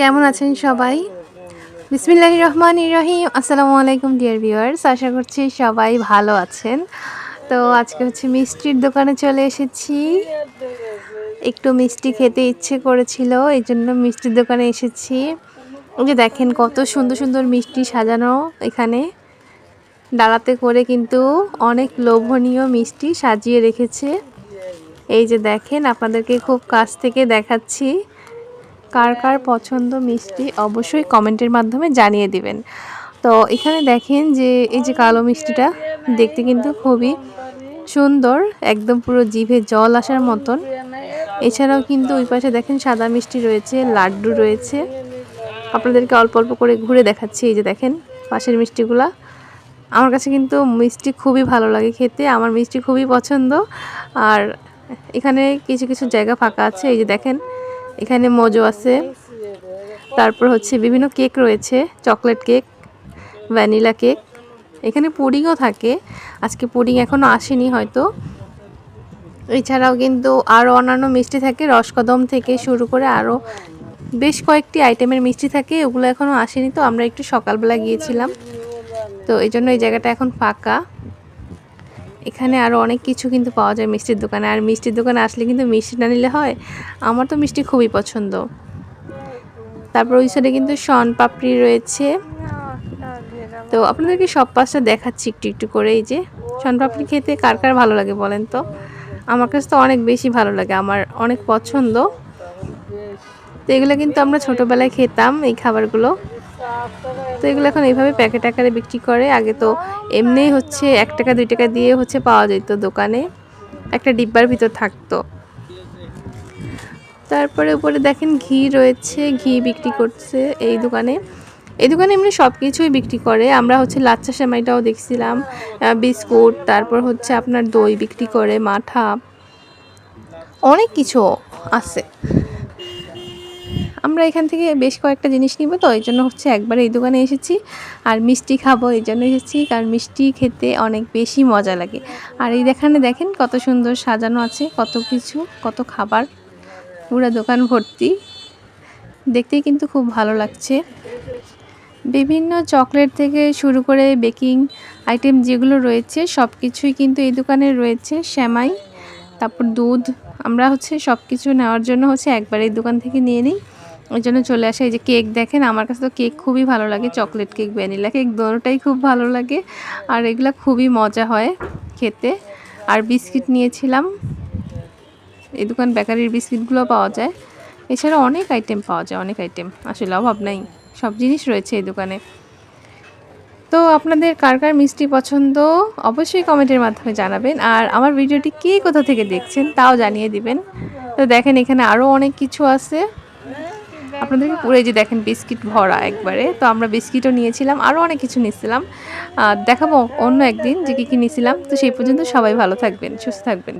কেমন আছেন সবাই? বিসমিল্লাহির রহমানির রহিম। আসসালামু আলাইকুম ডিয়ার ভিউয়ার্স। আশা করছি সবাই ভালো আছেন। তো আজকে হচ্ছে মিষ্টির দোকানে চলে এসেছি। একটু মিষ্টি খেতে ইচ্ছে করেছিল, এইজন্য মিষ্টির দোকানে এসেছি। এই যে দেখেন কত সুন্দর সুন্দর মিষ্টি সাজানো এখানে। ডালাতে করে কিন্তু অনেক লোভনীয় মিষ্টি সাজিয়ে রেখেছে। এই যে দেখেন, আপনাদেরকে খুব কাছ থেকে দেখাচ্ছি। কার কার পছন্দ মিষ্টি অবশ্যই কমেন্টের মাধ্যমে জানিয়ে দিবেন। তো এখানে দেখেন যে এই যে কালো মিষ্টিটা দেখতে কিন্তু খুবই সুন্দর, একদম পুরো জিভে জল আসার মতন। এছাড়াও কিন্তু ওই পাশে দেখেন সাদা মিষ্টি রয়েছে, লাড্ডু রয়েছে। আপনাদেরকে অল্প অল্প করে ঘুরে দেখাচ্ছি। এই যে দেখেন পাশের মিষ্টিগুলা। আমার কাছে কিন্তু মিষ্টি খুবই ভালো লাগে খেতে, আমার মিষ্টি খুবই পছন্দ। আর এখানে কিছু কিছু জায়গা ফাঁকা আছে। এই যে দেখেন এখানে মোজো আছে, তারপর হচ্ছে বিভিন্ন কেক রয়েছে, চকলেট কেক, ভ্যানিলা কেক, এখানে পুডিংও থাকে। আজকে পুডিং এখনও আসেনি হয়তো। এছাড়াও কিন্তু আরও অন্যান্য মিষ্টি থাকে, রসকদম থেকে শুরু করে আরও বেশ কয়েকটি আইটেমের মিষ্টি থাকে, ওগুলো এখনও আসেনি। তো আমরা একটু সকালবেলা গিয়েছিলাম, তো এই জন্য এই জায়গাটা এখন ফাঁকা। এখানে আরও অনেক কিছু কিন্তু পাওয়া যায় মিষ্টির দোকানে। আর মিষ্টির দোকানে আসলে কিন্তু মিষ্টি না নিলে হয়, আমার তো মিষ্টি খুবই পছন্দ। তারপর ওই সাইডে কিন্তু শনপাপড়ি রয়েছে। তো আপনাদেরকে সব পাশটা দেখাচ্ছি একটু একটু করে। এই যে শনপাপড়ি খেতে কার কার ভালো লাগে বলেন তো? আমার কাছে তো অনেক বেশি ভালো লাগে, আমার অনেক পছন্দ। তো এগুলো কিন্তু আমরা ছোটোবেলায় খেতাম এই খাবারগুলো। তো এগুলো এখন এইভাবে প্যাকেট আকারে বিক্রি করে। আগে তো এমনি হচ্ছে 1 টাকা 2 টাকা দিয়ে হচ্ছে পাওয়া যেত দোকানে, একটা ডিব্বার ভিতর থাকতো। তারপরে উপরে দেখেন ঘি রয়েছে, ঘি বিক্রি করছে এই দোকানে। এই দোকানে এমনি সব কিছুই বিক্রি করে। আমরা হচ্ছে লাচ্চা সেমাইটাও দেখছিলাম, বিস্কুট, তারপর হচ্ছে আপনার দই বিক্রি করে, মাঠা, অনেক কিছু আছে। আমরা এখান থেকে বেশ কয়েকটা জিনিস নিব, তো এই জন্য হচ্ছে একবার এই দোকানে এসেছি। আর মিষ্টি খাবো এই জন্য এসেছি, কারণ মিষ্টি খেতে অনেক বেশি মজা লাগে। আর এই দেখেন কত সুন্দর সাজানো আছে, কত কিছু, কত খাবার, পুরো দোকান ভর্তি। দেখতেই কিন্তু খুব ভালো লাগছে। বিভিন্ন চকলেট থেকে শুরু করে বেকিং আইটেম যেগুলো রয়েছে সব কিছুই কিন্তু এই দোকানে রয়েছে। সেমাই, তারপর দুধ। আমরা হচ্ছে সব কিছু নেওয়ার জন্য হচ্ছে একবার এই দোকান থেকে নিয়ে নিই, ওই জন্য চলে আসে। এই যে কেক দেখেন, আমার কাছে তো কেক খুবই ভালো লাগে, চকলেট কেক, ভ্যানিলা কেক, দোনোটাই খুব ভালো লাগে। আর এগুলো খুবই মজা হয় খেতে। আর বিস্কিট নিয়েছিলাম, এই দোকান বেকারির বিস্কিটগুলো পাওয়া যায়। এছাড়া অনেক আইটেম পাওয়া যায়, অনেক আইটেম, আসলে অভাব নাই, সব জিনিস রয়েছে এই দোকানে। তো আপনাদের কার কার মিষ্টি পছন্দ অবশ্যই কমেন্টের মাধ্যমে জানাবেন। আর আমার ভিডিওটি কে কোথা থেকে দেখছেন তাও জানিয়ে দিবেন। তো দেখেন এখানে আরও অনেক কিছু আছে, আপনাদেরকে পুরো এই যে দেখেন বিস্কিট ভরা একবারে। তো আমরা বিস্কিটও নিয়েছিলাম, আরও অনেক কিছু নিয়েছিলাম। দেখাবো অন্য একদিন যে কী কী নিয়েছিলাম। তো সেই পর্যন্ত সবাই ভালো থাকবেন, সুস্থ থাকবেন।